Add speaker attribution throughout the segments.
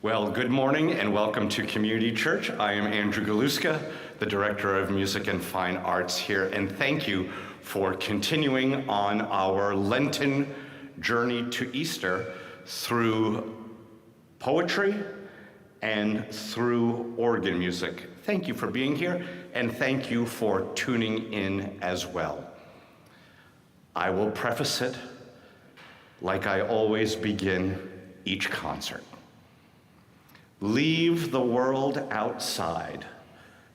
Speaker 1: Well, good morning and welcome to Community Church. I am Andrew Galuska, the Director of Music and Fine Arts here, and thank you for continuing on our Lenten journey to Easter through poetry and through organ music. Thank you for being here, and thank you for tuning in as well. I will preface it like I always begin each concert. Leave the world outside.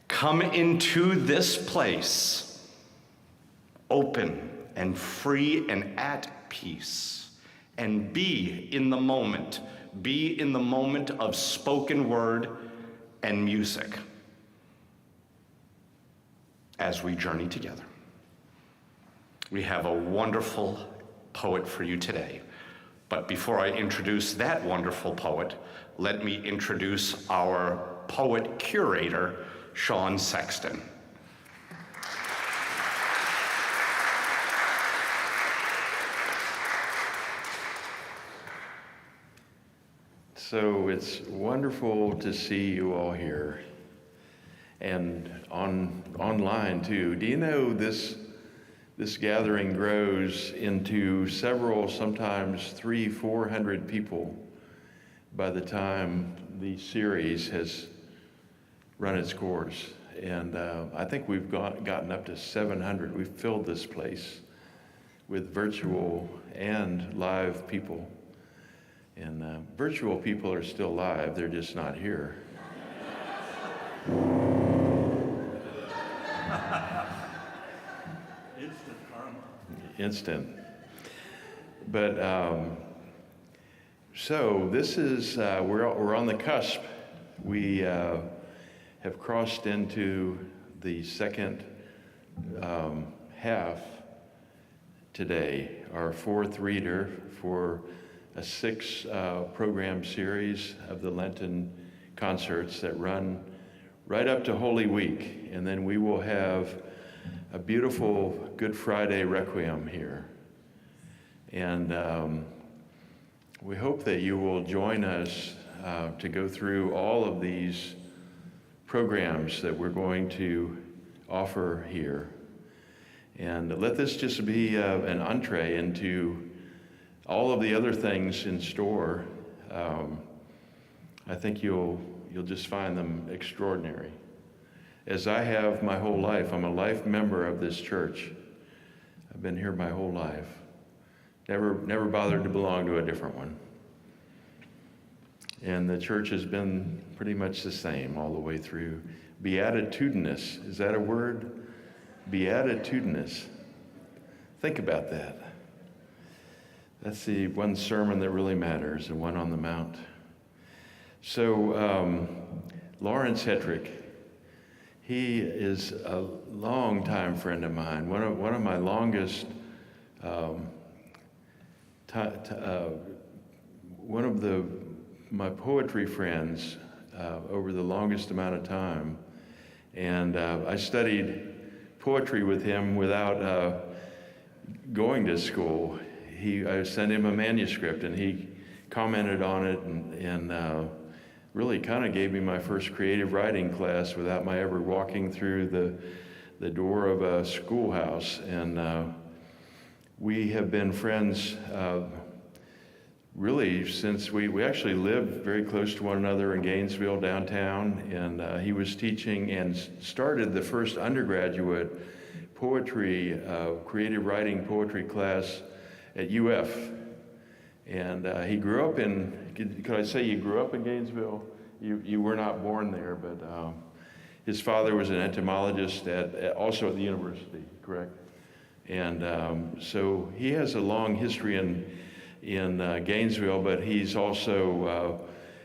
Speaker 1: Come into this place, open and free and at peace, and be in the moment. Be in the moment of spoken word and music as we journey together. We have a wonderful poet for you today. But before I introduce that wonderful poet, let me introduce our poet curator, Sean Sexton.
Speaker 2: So it's wonderful to see you all here and online too. Do you know this gathering grows into several, sometimes 300-400 people by the time the series has run its course. And I think we've gotten up to 700. We've filled this place with virtual and live people. And virtual people are still live, they're just not here. Instant. But so this is, we're on the cusp. We have crossed into the second half today, our fourth reader for a 6-program series of the Lenten concerts that run right up to Holy Week. And then we will have a beautiful Good Friday Requiem here. And we hope that you will join us to go through all of these programs that we're going to offer here. And let this just be an entree into all of the other things in store. I think you'll just find them extraordinary. As I have my whole life, I'm a life member of this church. I've been here my whole life. Never bothered to belong to a different one. And the church has been pretty much the same all the way through. Beatitudinous, is that a word? Beatitudinous. Think about that. That's the one sermon that really matters, the one on the Mount. So, Lawrence Hetrick, he is a longtime friend of mine, one of my longest, my poetry friends over the longest amount of time. And I studied poetry with him without going to school. I sent him a manuscript and he commented on it and really kind of gave me my first creative writing class without my ever walking through the door of a schoolhouse. And we have been friends really since we actually lived very close to one another in Gainesville downtown. And he was teaching and started the first undergraduate poetry, creative writing poetry class at UF. And he grew up could I say you grew up in Gainesville? You were not born there, but his father was an entomologist also at the university, correct? And so he has a long history in Gainesville, but he's also,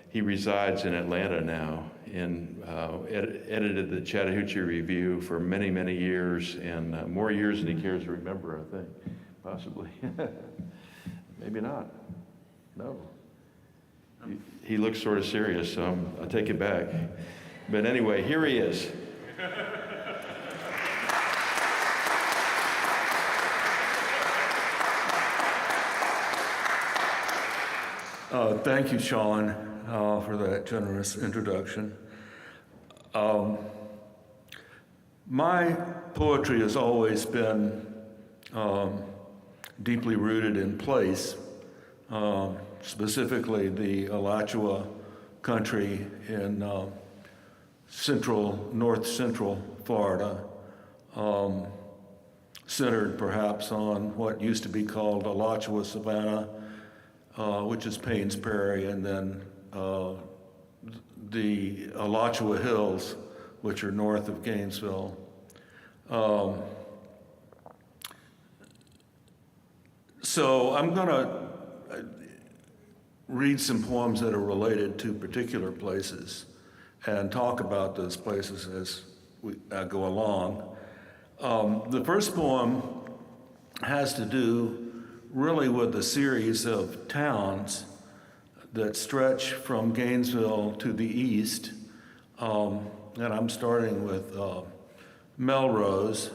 Speaker 2: he resides in Atlanta now and edited the Chattahoochee Review for many, many years, and more years than he cares to remember, I think, possibly. Maybe not. No. He looks sort of serious, so I'll take it back. But anyway, here he is.
Speaker 3: Thank you, Sean. for that generous introduction. My poetry has always been deeply rooted in place, specifically the Alachua country in north central Florida, centered perhaps on what used to be called Alachua Savannah, which is Payne's Prairie, and then the Alachua Hills, which are north of Gainesville. So I'm going to read some poems that are related to particular places and talk about those places as we go along. The first poem has to do really with a series of towns that stretch from Gainesville to the east. And I'm starting with Melrose,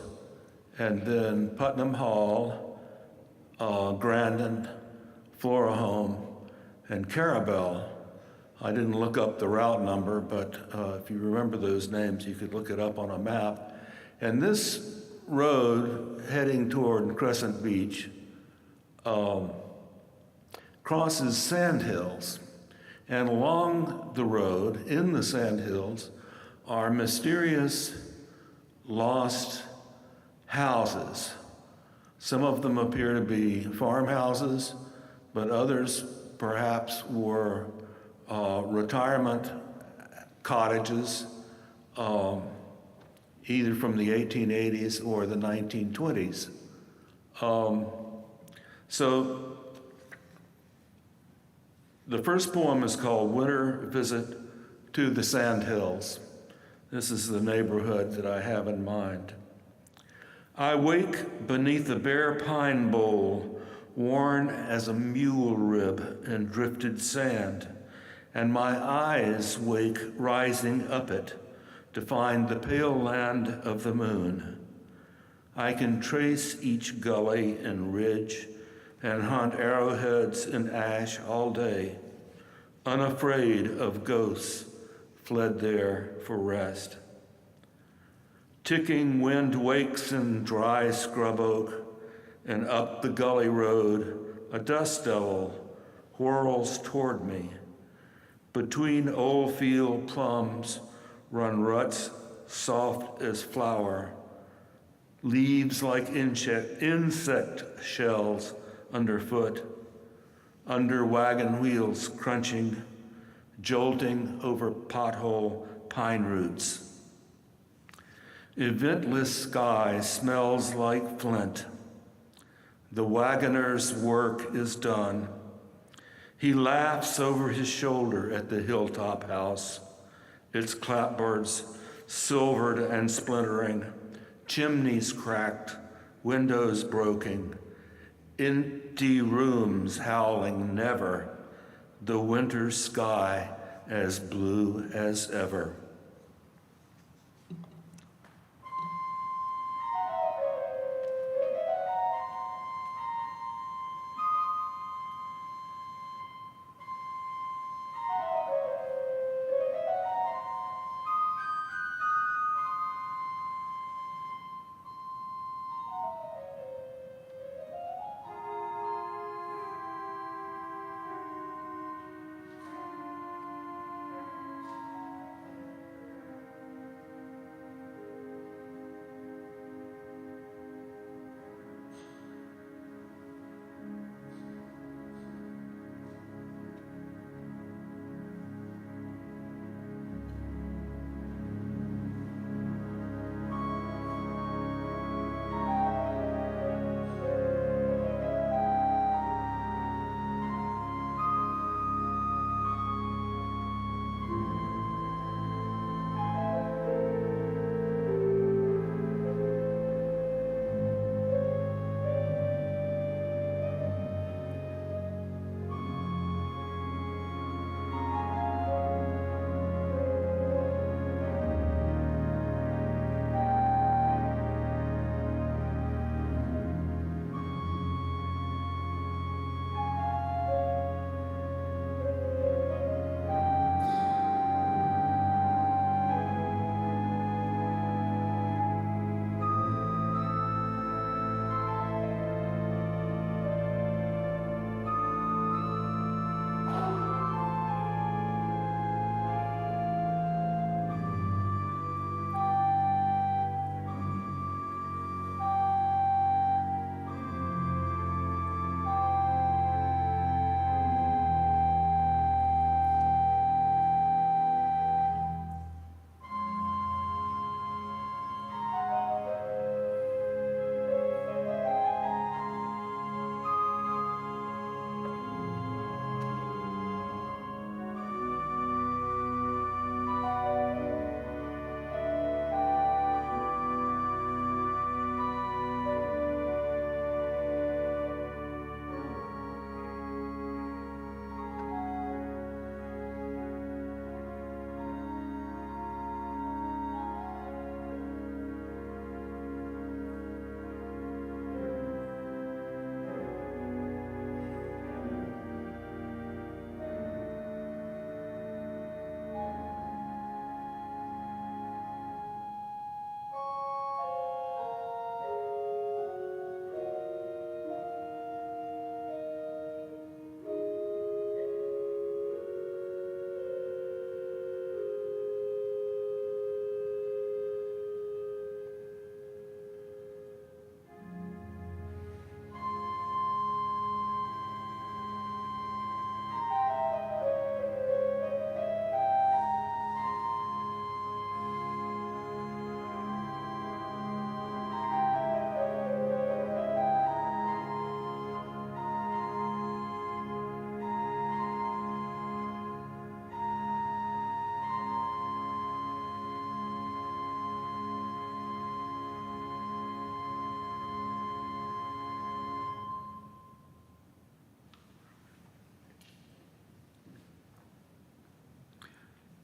Speaker 3: and then Putnam Hall, Grandin, Florahome, and Carabel. I didn't look up the route number, but if you remember those names, you could look it up on a map. And this road heading toward Crescent Beach crosses sandhills. And along the road, in the sandhills, are mysterious lost houses. Some of them appear to be farmhouses, but others perhaps were retirement cottages, either from the 1880s or the 1920s. So the first poem is called Winter Visit to the Sandhills. This is the neighborhood that I have in mind. I wake beneath a bare pine bowl, worn as a mule rib in drifted sand, and my eyes wake rising up it to find the pale land of the moon. I can trace each gully and ridge and hunt arrowheads in ash all day, unafraid of ghosts fled there for rest. Ticking wind wakes in dry scrub oak, and up the gully road, a dust devil whirls toward me. Between old field plums run ruts soft as flour, leaves like insect shells underfoot, under wagon wheels crunching, jolting over pothole pine roots. Eventless sky smells like flint. The wagoner's work is done. He laughs over his shoulder at the hilltop house, its clapboards silvered and splintering, chimneys cracked, windows broken, empty rooms howling never, the winter sky as blue as ever.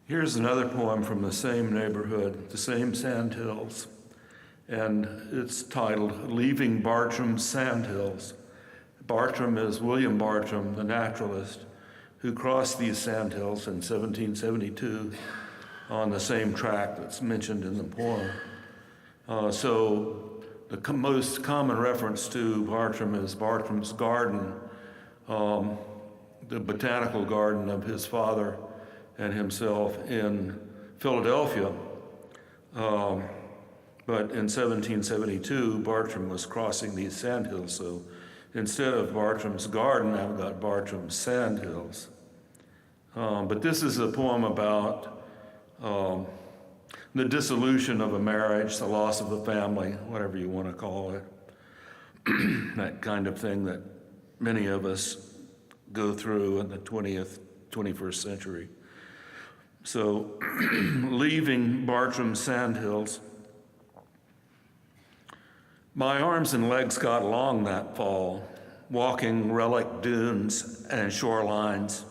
Speaker 3: Here's another poem from the same neighborhood, the same sandhills, and it's titled Leaving Bartram's Sandhills. Bartram is William Bartram, the naturalist, who crossed these sandhills in 1772 on the same track that's mentioned in the poem. So the most common reference to Bartram is Bartram's garden, the botanical garden of his father and himself in Philadelphia. But in 1772, Bartram was crossing these sandhills, so instead of Bartram's garden, I've got Bartram's sandhills. But this is a poem about the dissolution of a marriage, the loss of a family, whatever you want to call it. That kind of thing that many of us go through in the 21st century. So, leaving Bartram's sandhills, my arms and legs got long that fall, walking relic dunes and shorelines,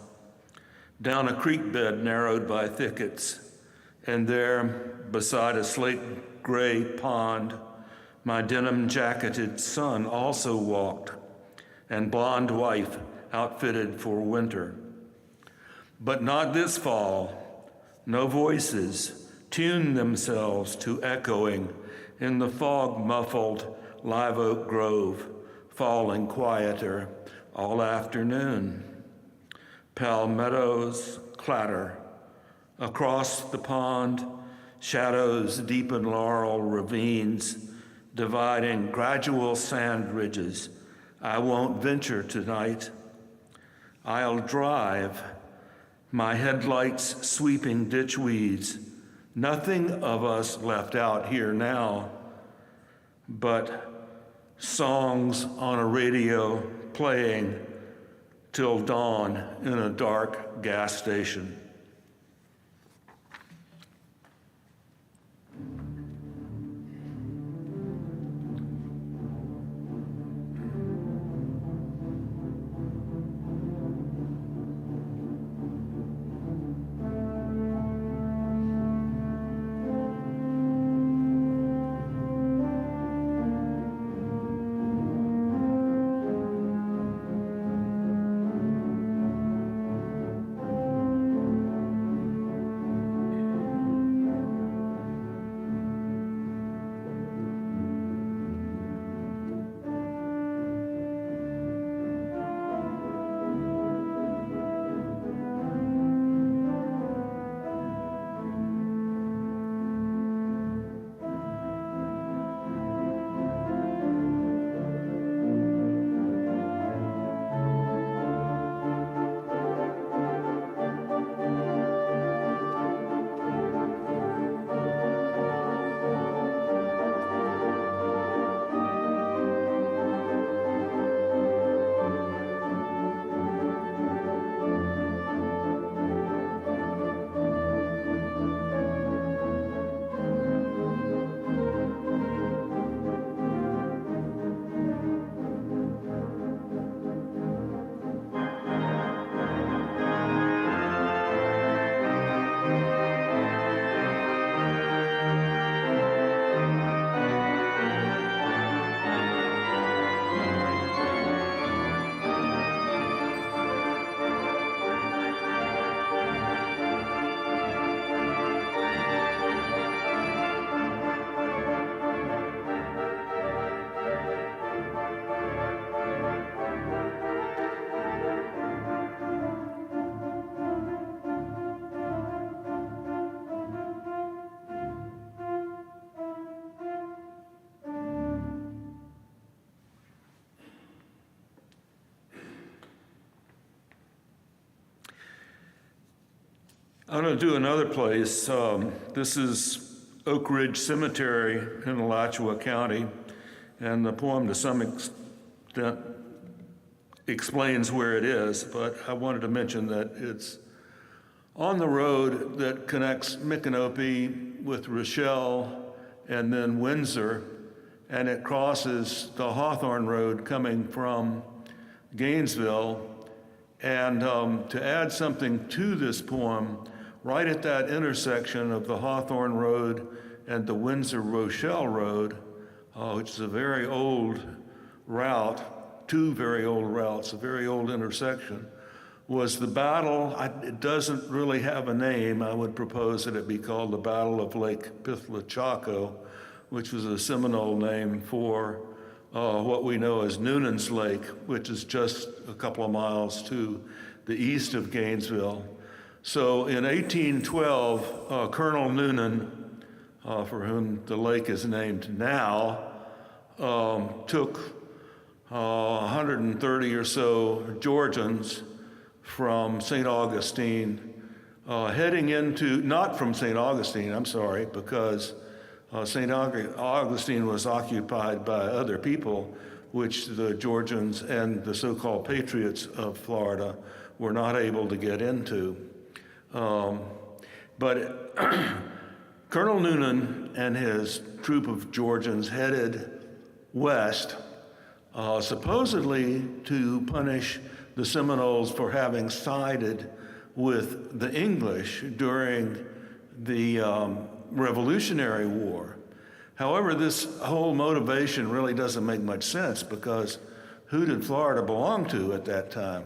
Speaker 3: down a creek bed narrowed by thickets, and there, beside a slate gray pond, my denim-jacketed son also walked, and blonde wife outfitted for winter. But not this fall. No voices tuned themselves to echoing in the fog-muffled live oak grove, falling quieter all afternoon. Palmettos clatter. Across the pond, shadows deepen laurel ravines, dividing gradual sand ridges. I won't venture tonight. I'll drive, my headlights sweeping ditch weeds. Nothing of us left out here now, but songs on a radio playing till dawn in a dark gas station. I'm going to do another place. This is Oak Ridge Cemetery in Alachua County, and the poem to some extent explains where it is, but I wanted to mention that it's on the road that connects Micanopy with Rochelle and then Windsor, and it crosses the Hawthorne Road coming from Gainesville. And to add something to this poem, right at that intersection of the Hawthorne Road and the Windsor-Rochelle Road, which is a very old route, two very old routes, a very old intersection, was the battle. It doesn't really have a name. I would propose that it be called the Battle of Lake Pihlachaco, which was a Seminole name for what we know as Noonan's Lake, which is just a couple of miles to the east of Gainesville. So in 1812, Colonel Noonan, for whom the lake is named now, took 130 or so Georgians from St. Augustine, heading into, not from St. Augustine, I'm sorry, because St. Augustine was occupied by other people, which the Georgians and the so-called patriots of Florida were not able to get into. But Colonel Noonan and his troop of Georgians headed west, supposedly to punish the Seminoles for having sided with the English during the Revolutionary War. However, this whole motivation really doesn't make much sense, because who did Florida belong to at that time?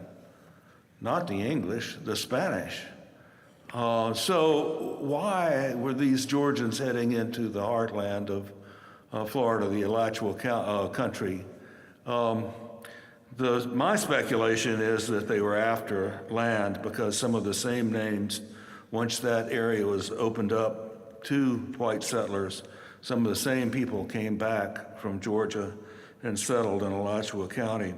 Speaker 3: Not the English, the Spanish. So why were these Georgians heading into the heartland of Florida, the Alachua country? My speculation is that they were after land, because some of the same names, once that area was opened up to white settlers, some of the same people came back from Georgia and settled in Alachua County.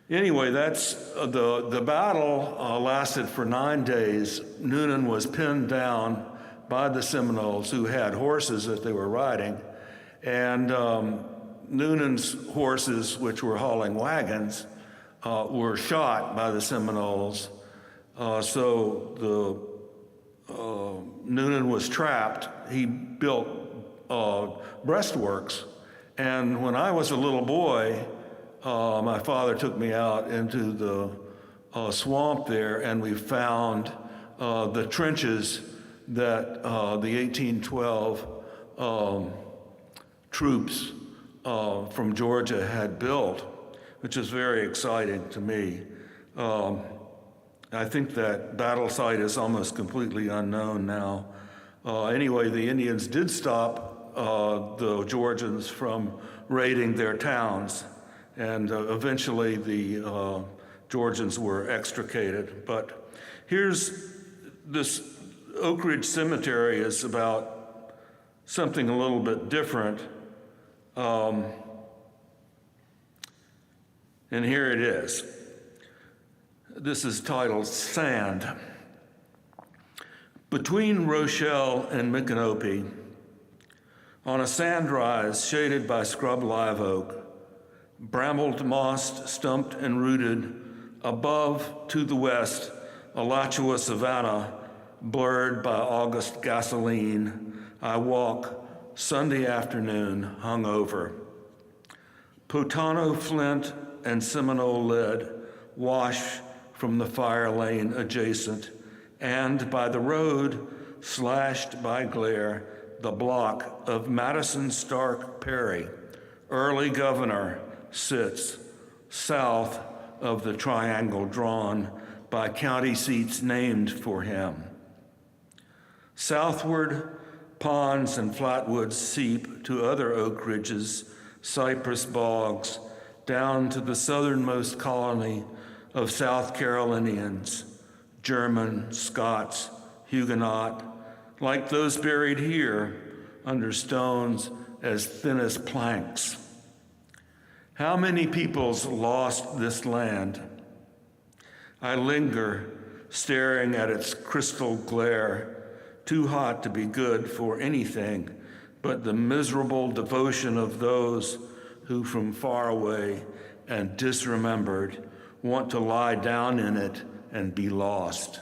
Speaker 3: Anyway, that's the battle lasted for 9 days. Noonan was pinned down by the Seminoles, who had horses that they were riding, and Noonan's horses, which were hauling wagons, were shot by the Seminoles. So Noonan was trapped. He built breastworks, and when I was a little boy, my father took me out into the swamp there, and we found the trenches that the 1812 troops from Georgia had built, which is very exciting to me. I think that battle site is almost completely unknown now. Anyway, the Indians did stop the Georgians from raiding their towns, and eventually the Georgians were extricated. But here's this Oak Ridge Cemetery is about something a little bit different. And here it is. This is titled Sand. Between Rochelle and Micanopy, on a sand rise shaded by scrub live oak, brambled, mossed, stumped, and rooted, above to the west, Alachua savanna, blurred by August gasoline, I walk, Sunday afternoon, hungover. Potano flint and Seminole lead wash from the fire lane adjacent, and by the road, slashed by glare, the block of Madison Stark Perry, early governor, sits south of the triangle drawn by county seats named for him. Southward, ponds and flatwoods seep to other oak ridges, cypress bogs, down to the southernmost colony of South Carolinians, German, Scots, Huguenot, like those buried here under stones as thin as planks. How many peoples lost this land? I linger, staring at its crystal glare, too hot to be good for anything but the miserable devotion of those who from far away and disremembered want to lie down in it and be lost.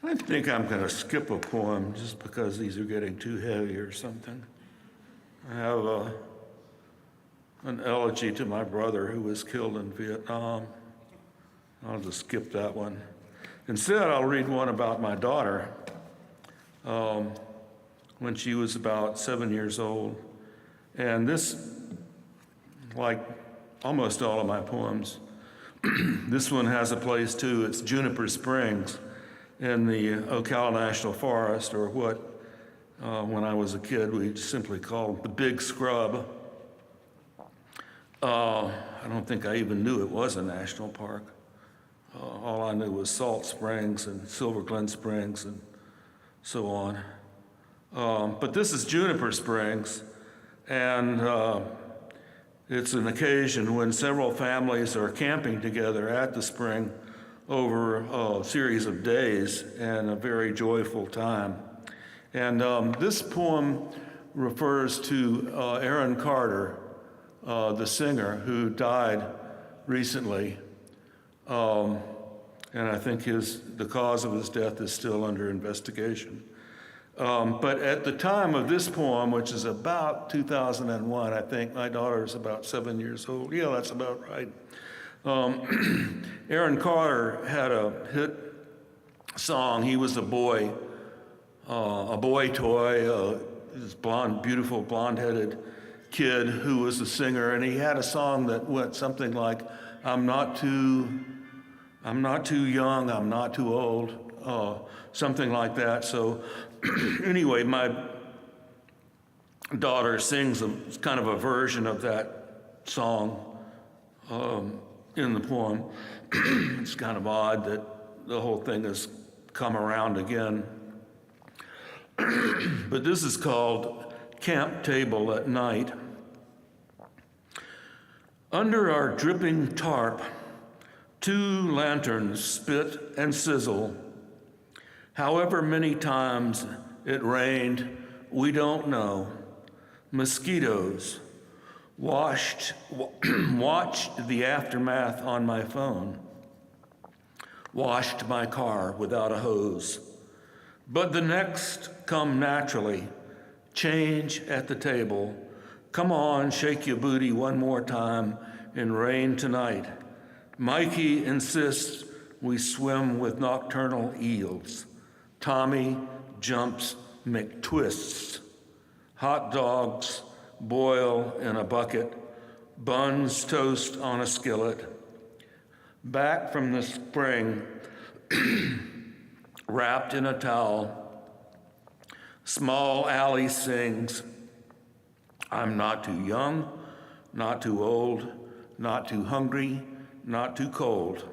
Speaker 3: I think I'm going to skip a poem just because these are getting too heavy or something. I have an elegy to my brother who was killed in Vietnam. I'll just skip that one. Instead, I'll read one about my daughter when she was about 7 years old. And this, like almost all of my poems, this one has a place too. It's Juniper Springs in the Ocala National Forest, or what, when I was a kid, we simply called the Big Scrub. I don't think I even knew it was a national park. All I knew was Salt Springs and Silver Glen Springs and so on. But this is Juniper Springs, and it's an occasion when several families are camping together at the spring over a series of days, and a very joyful time. And this poem refers to Aaron Carter, the singer who died recently. And I think the cause of his death is still under investigation. But at the time of this poem, which is about 2001, I think my daughter is about 7 years old. Yeah, that's about right. Aaron Carter had a hit song. He was a boy toy, this blonde, beautiful, blonde-headed kid who was a singer, and he had a song that went something like, I'm not too young, I'm not too old, something like that. So anyway, my daughter sings kind of a version of that song in the poem. It's kind of odd that the whole thing has come around again. But this is called Camp Table at Night. Under our dripping tarp, 2 lanterns spit and sizzle. However many times it rained, we don't know. Mosquitoes watched the aftermath on my phone, washed my car without a hose. But the next come naturally, change at the table. Come on, shake your booty one more time in rain tonight. Mikey insists we swim with nocturnal eels. Tommy jumps McTwists. Hot dogs boil in a bucket. Buns toast on a skillet. Back from the spring, wrapped in a towel, small Allie sings, I'm not too young, not too old, not too hungry, not too cold.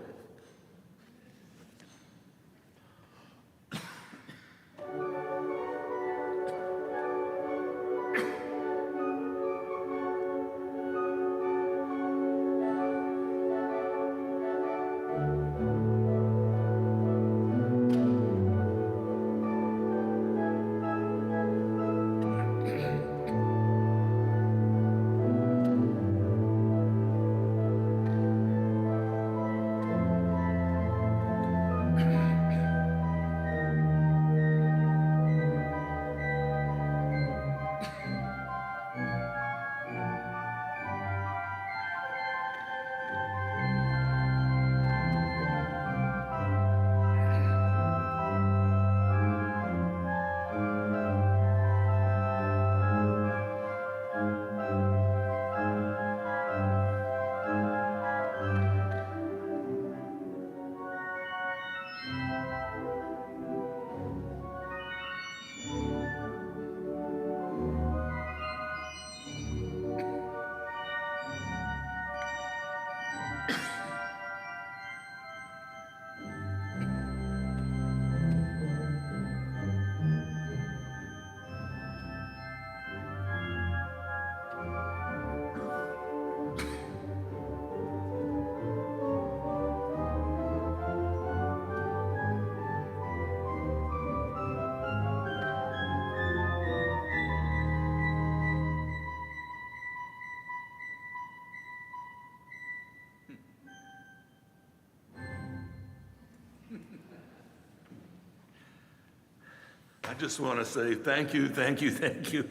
Speaker 3: I just want to say thank you, thank you, thank you.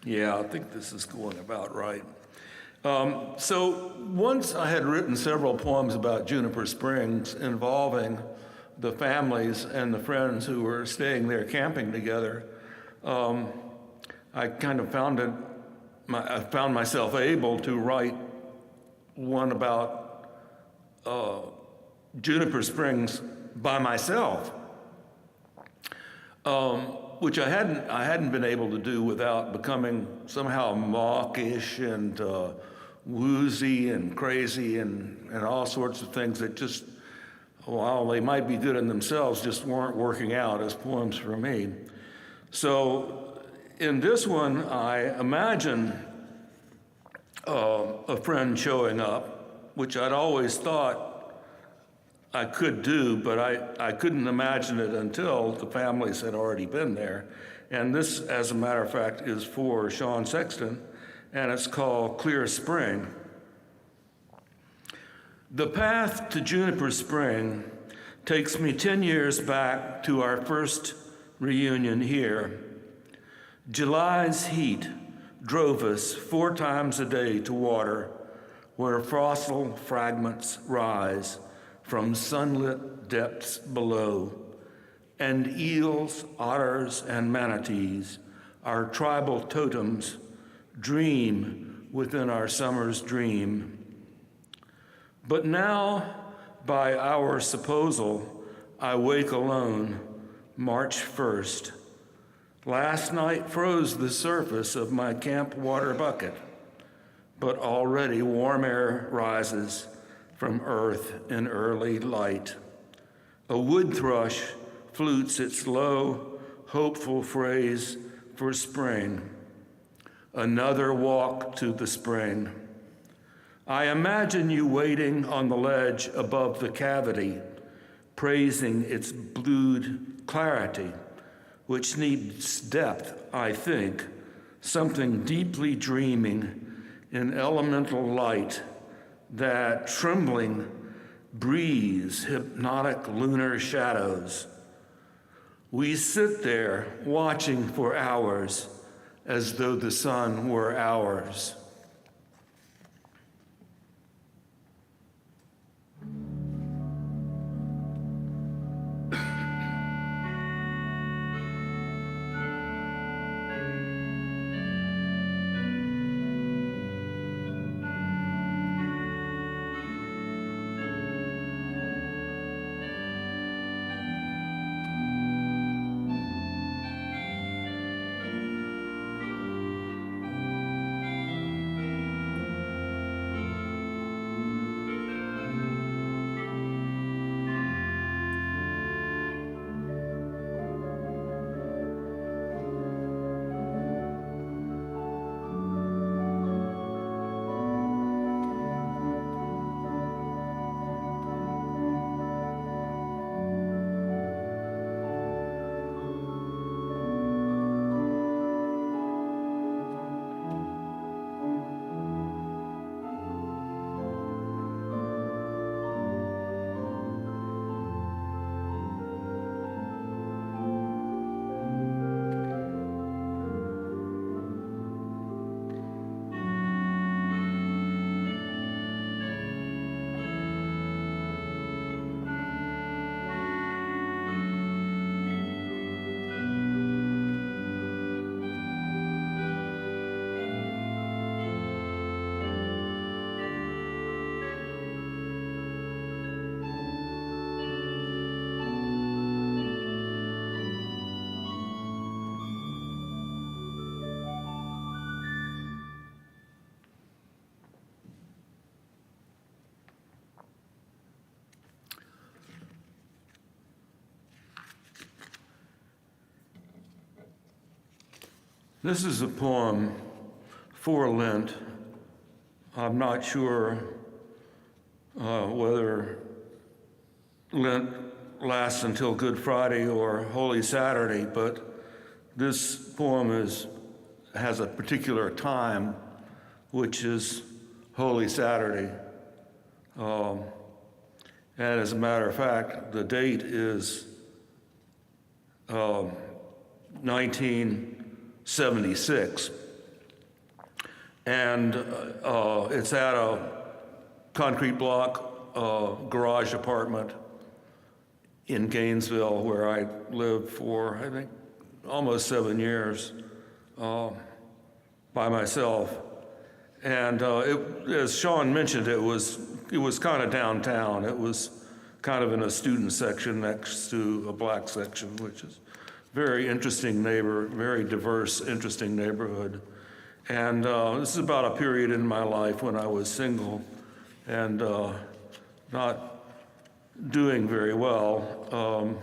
Speaker 3: Yeah, I think this is going about right. So once I had written several poems about Juniper Springs involving the families and the friends who were staying there camping together, I kind of I found myself able to write one about Juniper Springs by myself, which I hadn't been able to do without becoming somehow mawkish and woozy and crazy and all sorts of things that just, while they might be good in themselves, just weren't working out as poems for me. So in this one, I imagine a friend showing up, which I'd always thought I could do, but I couldn't imagine it until the families had already been there. And this, as a matter of fact, is for Sean Sexton, and it's called Clear Spring. The path to Juniper Spring takes me 10 years back to our first reunion here. July's heat drove us 4 times a day to water where fossil fragments rise from sunlit depths below, and eels, otters, and manatees, our tribal totems, dream within our summer's dream. But now, by our supposal, I wake alone, March 1st. Last night froze the surface of my camp water bucket, but already warm air rises from earth in early light. A wood thrush flutes its low, hopeful phrase for spring. Another walk to the spring. I imagine you waiting on the ledge above the cavity, praising its blued clarity, which needs depth, I think, something deeply dreaming in elemental light, that trembling breeze, hypnotic lunar shadows. We sit there watching for hours as though the sun were ours. This is a poem for Lent. I'm not sure whether Lent lasts until Good Friday or Holy Saturday, but this poem has a particular time, which is Holy Saturday. And as a matter of fact, the date is 1976. And it's at a concrete block garage apartment in Gainesville, where I lived for, I think, almost 7 years by myself. And as Sean mentioned, it was kind of downtown. It was kind of in a student section next to a black section, which is very interesting very diverse, interesting neighborhood. And this is about a period in my life when I was single and not doing very well.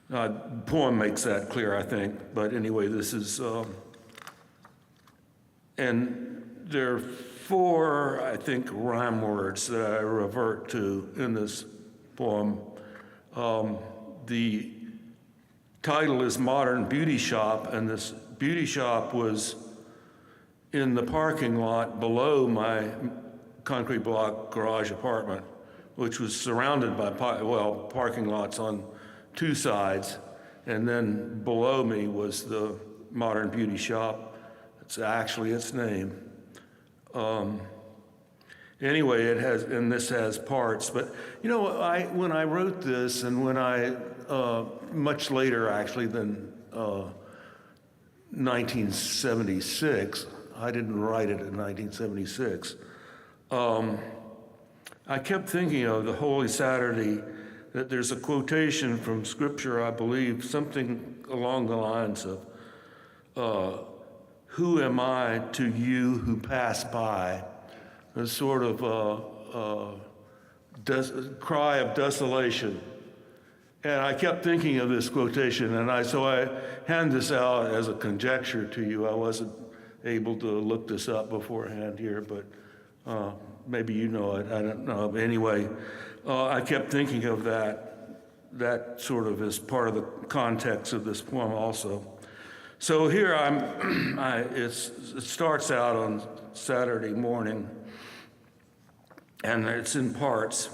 Speaker 3: The poem makes that clear, I think. But anyway, this is, and there are 4, I think, rhyme words that I revert to in this poem. The title is Modern Beauty Shop, and this beauty shop was in the parking lot below my concrete block garage apartment, which was surrounded by, parking lots on 2 sides, and then below me was the Modern Beauty Shop. It's actually its name. Anyway, it has, and this has parts, but you know, when I wrote this, and when I, much later actually than 1976, I didn't write it in 1976, I kept thinking of the Holy Saturday, that there's a quotation from Scripture, I believe, something along the lines of, who am I to you who pass by? A sort of cry of desolation. And I kept thinking of this quotation, and so I hand this out as a conjecture to you. I wasn't able to look this up beforehand here, but maybe you know it, I don't know. But anyway, I kept thinking of that sort of as part of the context of this poem also. So here it starts out on Saturday morning, and it's in parts.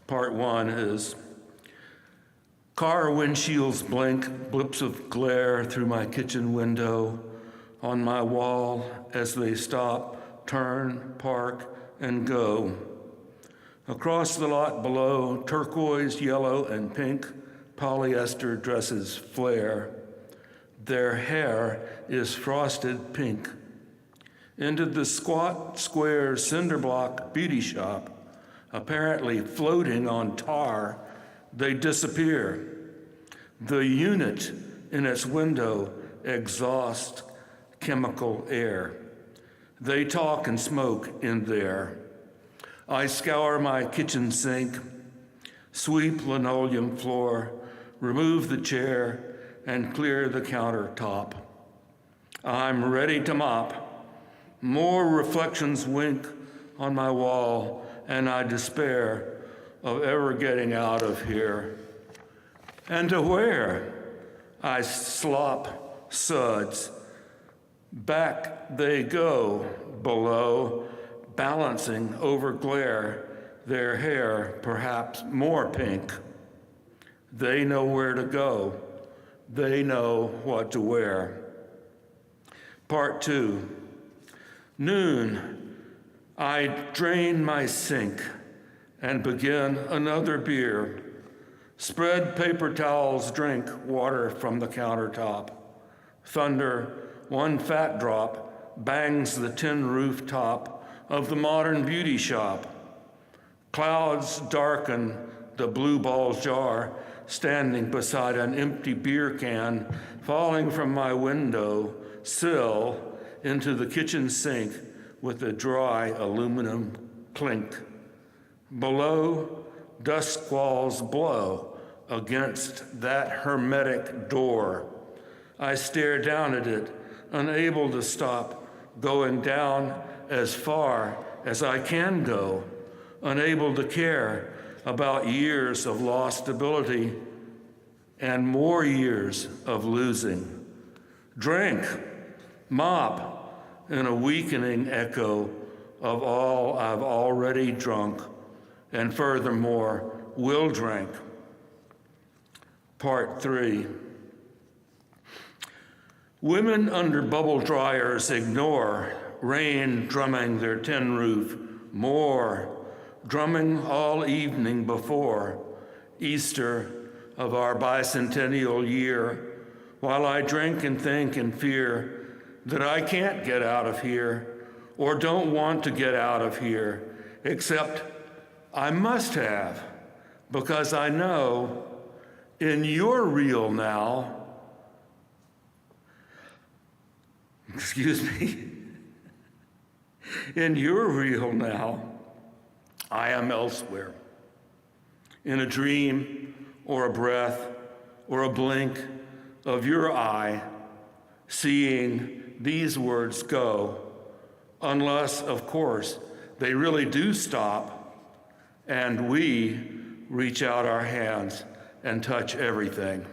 Speaker 3: Part 1 is, car windshields blink, blips of glare through my kitchen window, on my wall as they stop, turn, park, and go. Across the lot below, turquoise, yellow, and pink polyester dresses flare. Their hair is frosted pink. Into the squat, square, cinder block beauty shop, apparently floating on tar, they disappear. The unit in its window exhausts chemical air. They talk and smoke in there. I scour my kitchen sink, sweep linoleum floor, remove the chair, and clear the countertop. I'm ready to mop. More reflections wink on my wall, and I despair of ever getting out of here. And to where? I slop suds. Back they go below, balancing over glare, their hair perhaps more pink. They know where to go. They know what to wear. Part 2. Noon, I drain my sink and begin another beer. Spread paper towels, drink water from the countertop. Thunder, one fat drop, bangs the tin rooftop of the Modern Beauty Shop. Clouds darken the blue ball jar standing beside an empty beer can, falling from my window sill into the kitchen sink with a dry aluminum clink. Below, dust squalls blow against that hermetic door. I stare down at it, unable to stop going down as far as I can go, unable to care about years of lost ability and more years of losing. Drink, mop, in a weakening echo of all I've already drunk and furthermore will drink. Part 3. Women under bubble dryers ignore rain drumming their tin roof more, drumming all evening before Easter of our bicentennial year, while I drink and think and fear that I can't get out of here or don't want to get out of here, except I must have, because I know in your real now, in your real now, I am elsewhere. In a dream or a breath or a blink of your eye, seeing these words go, unless, of course, they really do stop and we reach out our hands and touch everything.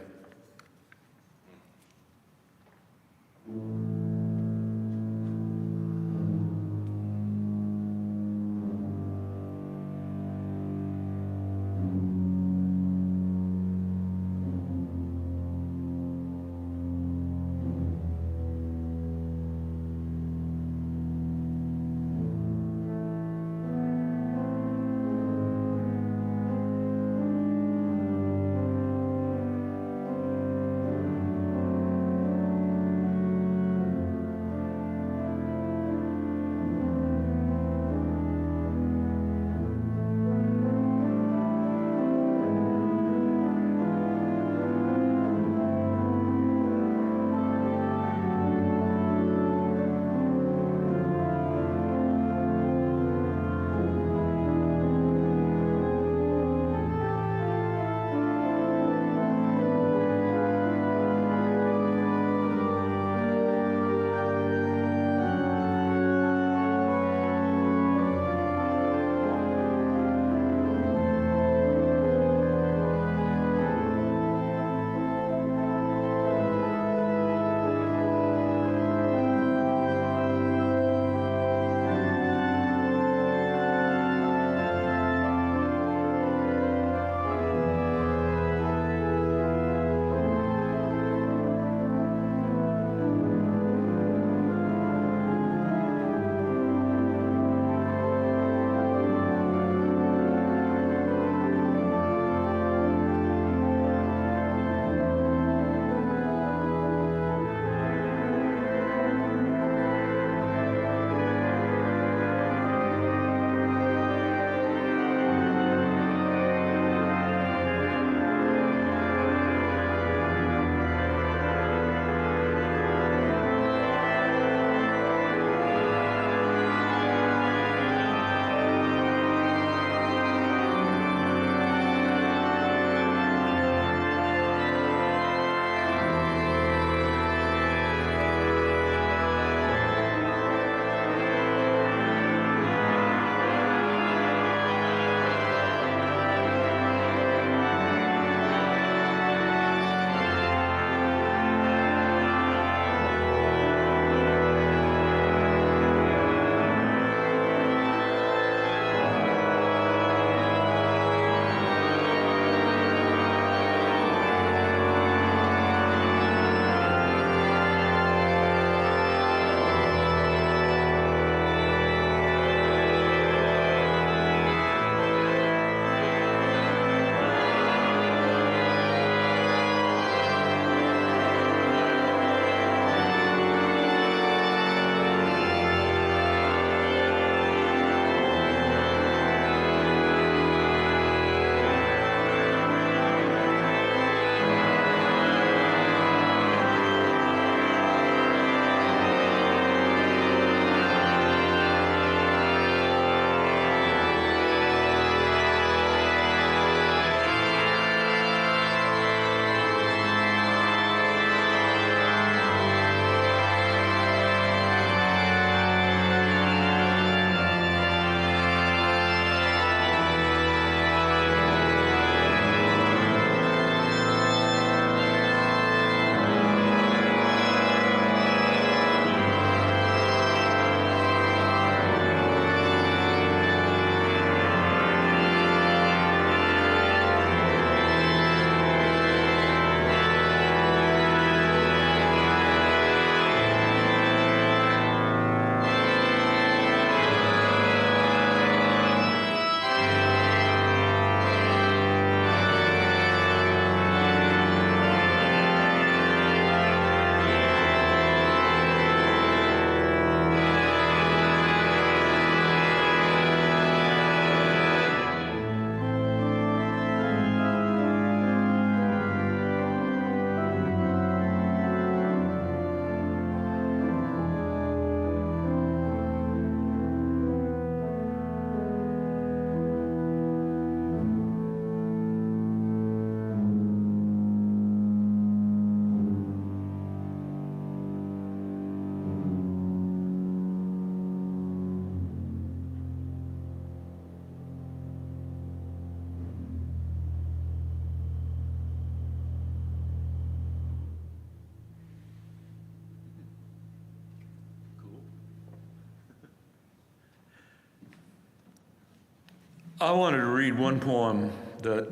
Speaker 3: I wanted to read one poem that,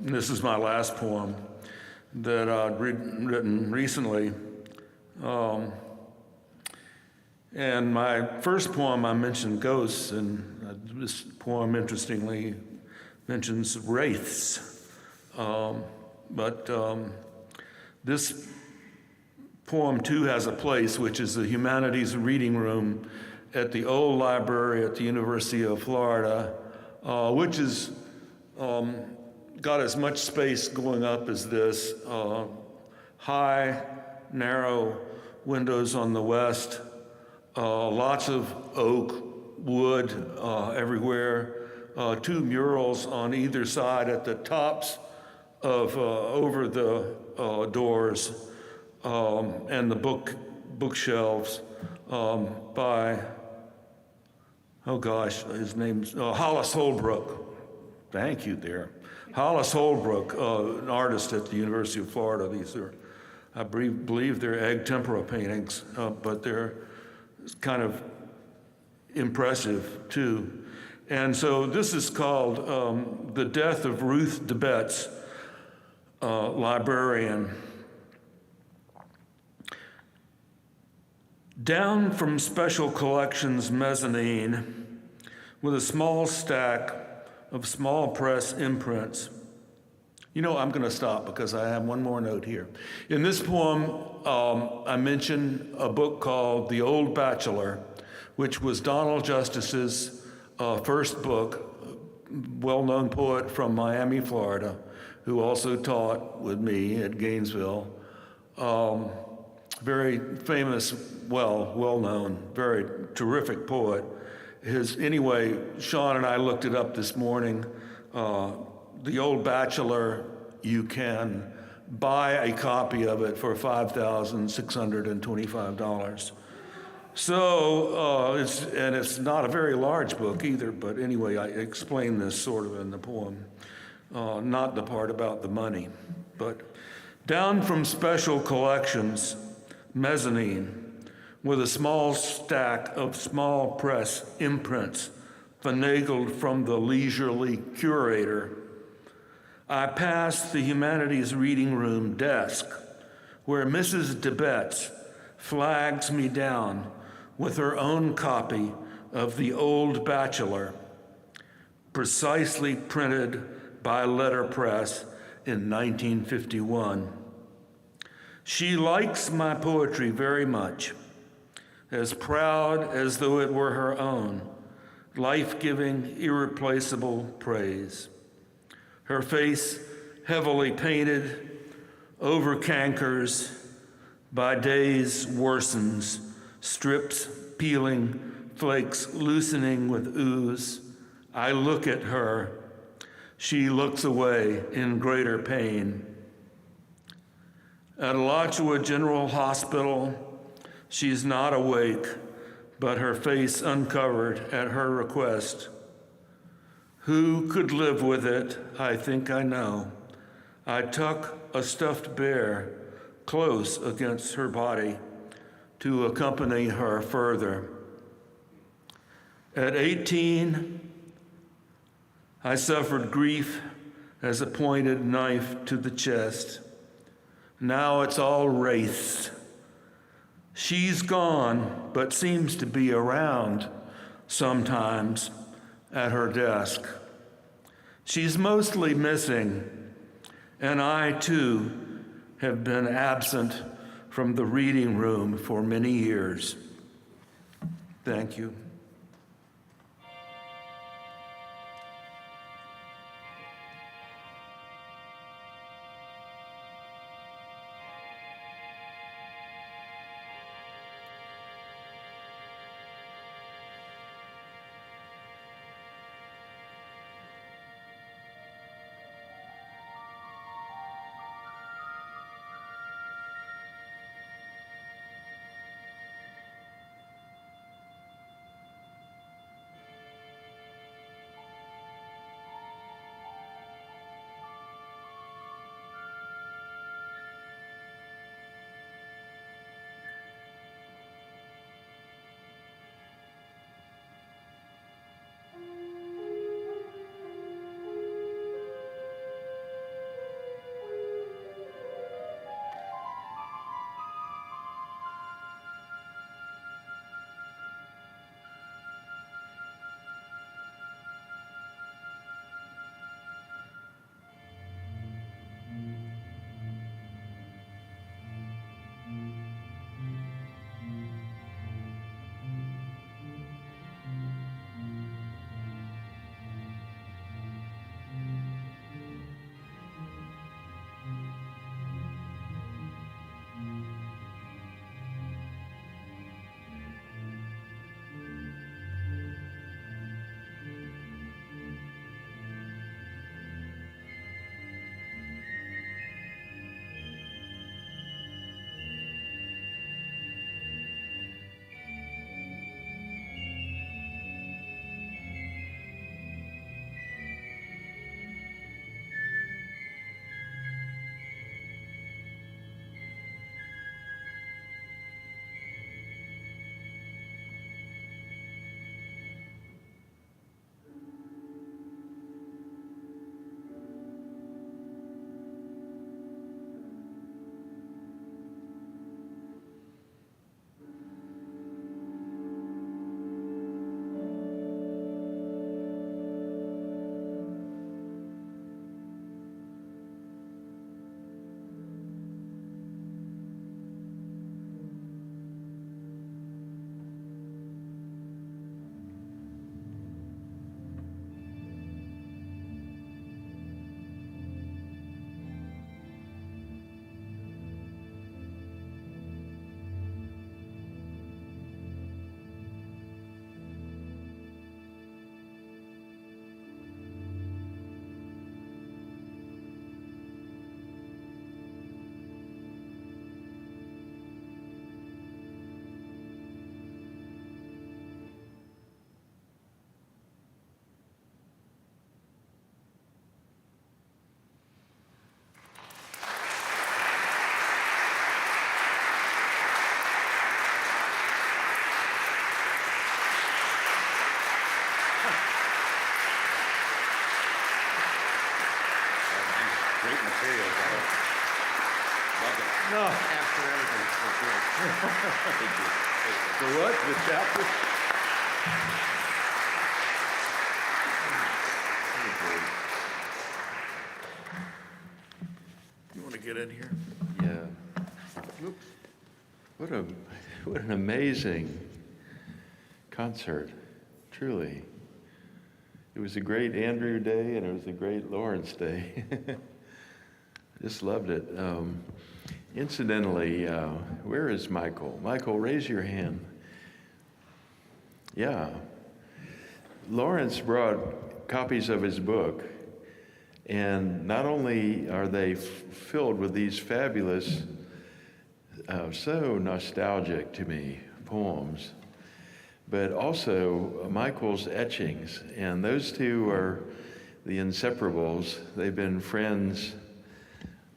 Speaker 3: this is my last poem, that I'd written recently. And my first poem, I mentioned ghosts, and this poem, interestingly, mentions wraiths. But this poem, too, has a place, which is the Humanities Reading Room at the old library at the University of Florida, which is got as much space going up as this. High, narrow windows on the west, lots of oak, wood everywhere, two murals on either side at the tops of over the doors, and the bookshelves by, oh gosh, his name's Hollis Holbrook. Thank you there. Hollis Holbrook, an artist at the University of Florida. These are, I believe they're egg tempera paintings, but they're kind of impressive too. And so this is called The Death of Ruth DeBetz, librarian. Down from Special Collections mezzanine with a small stack of small press imprints. You know, I'm going to stop because I have one more note here. In this poem, I mention a book called The Old Bachelor, which was Donald Justice's first book, well-known poet from Miami, Florida, who also taught with me at Gainesville. Very famous, well-known, very terrific poet. Anyway, Sean and I looked it up this morning. The Old Bachelor, you can buy a copy of it for $5,625. So, it's not a very large book either, but anyway, I explain this sort of in the poem, not the part about the money. But down from Special Collections, mezzanine, with a small stack of small press imprints finagled from the leisurely curator, I passed the Humanities Reading Room desk, where Mrs. DeBetz flags me down with her own copy of The Old Bachelor, precisely printed by letterpress in 1951. She likes my poetry very much, as proud as though it were her own, life-giving, irreplaceable praise. Her face heavily painted, over cankers, by days worsens, strips peeling, flakes loosening with ooze. I look at her. She looks away in greater pain. At Alachua General Hospital, she's not awake, but her face uncovered at her request. Who could live with it? I think I know. I tuck a stuffed bear close against her body to accompany her further. At 18, I suffered grief as a pointed knife to the chest. Now it's all wraiths. She's gone, but seems to be around sometimes at her desk. She's mostly missing, and I, too, have been absent from the reading room for many years. Thank you. No.
Speaker 1: After everything.
Speaker 3: The what? The chapter? You want to get in here?
Speaker 2: Yeah. What an amazing concert, truly. It was a great Andrew Day, and it was a great Lawrence Day. I just loved it. Incidentally, where is Michael? Michael, raise your hand. Yeah. Lawrence brought copies of his book, and not only are they filled with these fabulous, so nostalgic to me, poems, but also Michael's etchings. And those two are the inseparables. They've been friends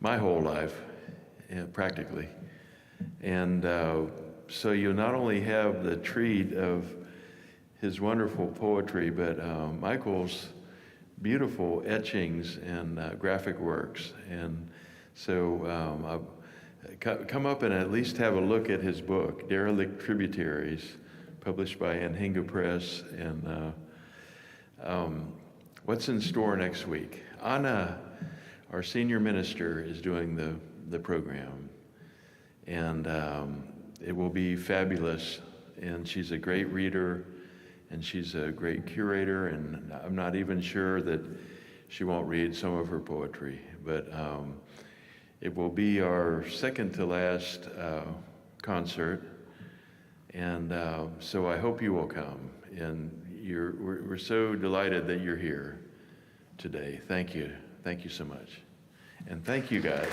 Speaker 2: my whole life, practically. And so you'll not only have the treat of his wonderful poetry, but Michael's beautiful etchings and graphic works. And so come up and at least have a look at his book, Derelict Tributaries, published by Anhinga Press. And what's in store next week? Anna, our senior minister, is doing the program. And it will be fabulous. And she's a great reader, and she's a great curator, and I'm not even sure that she won't read some of her poetry. But it will be our second to last concert. And so I hope you will come. And we're so delighted that you're here today. Thank you. Thank you so much. And thank you, guys.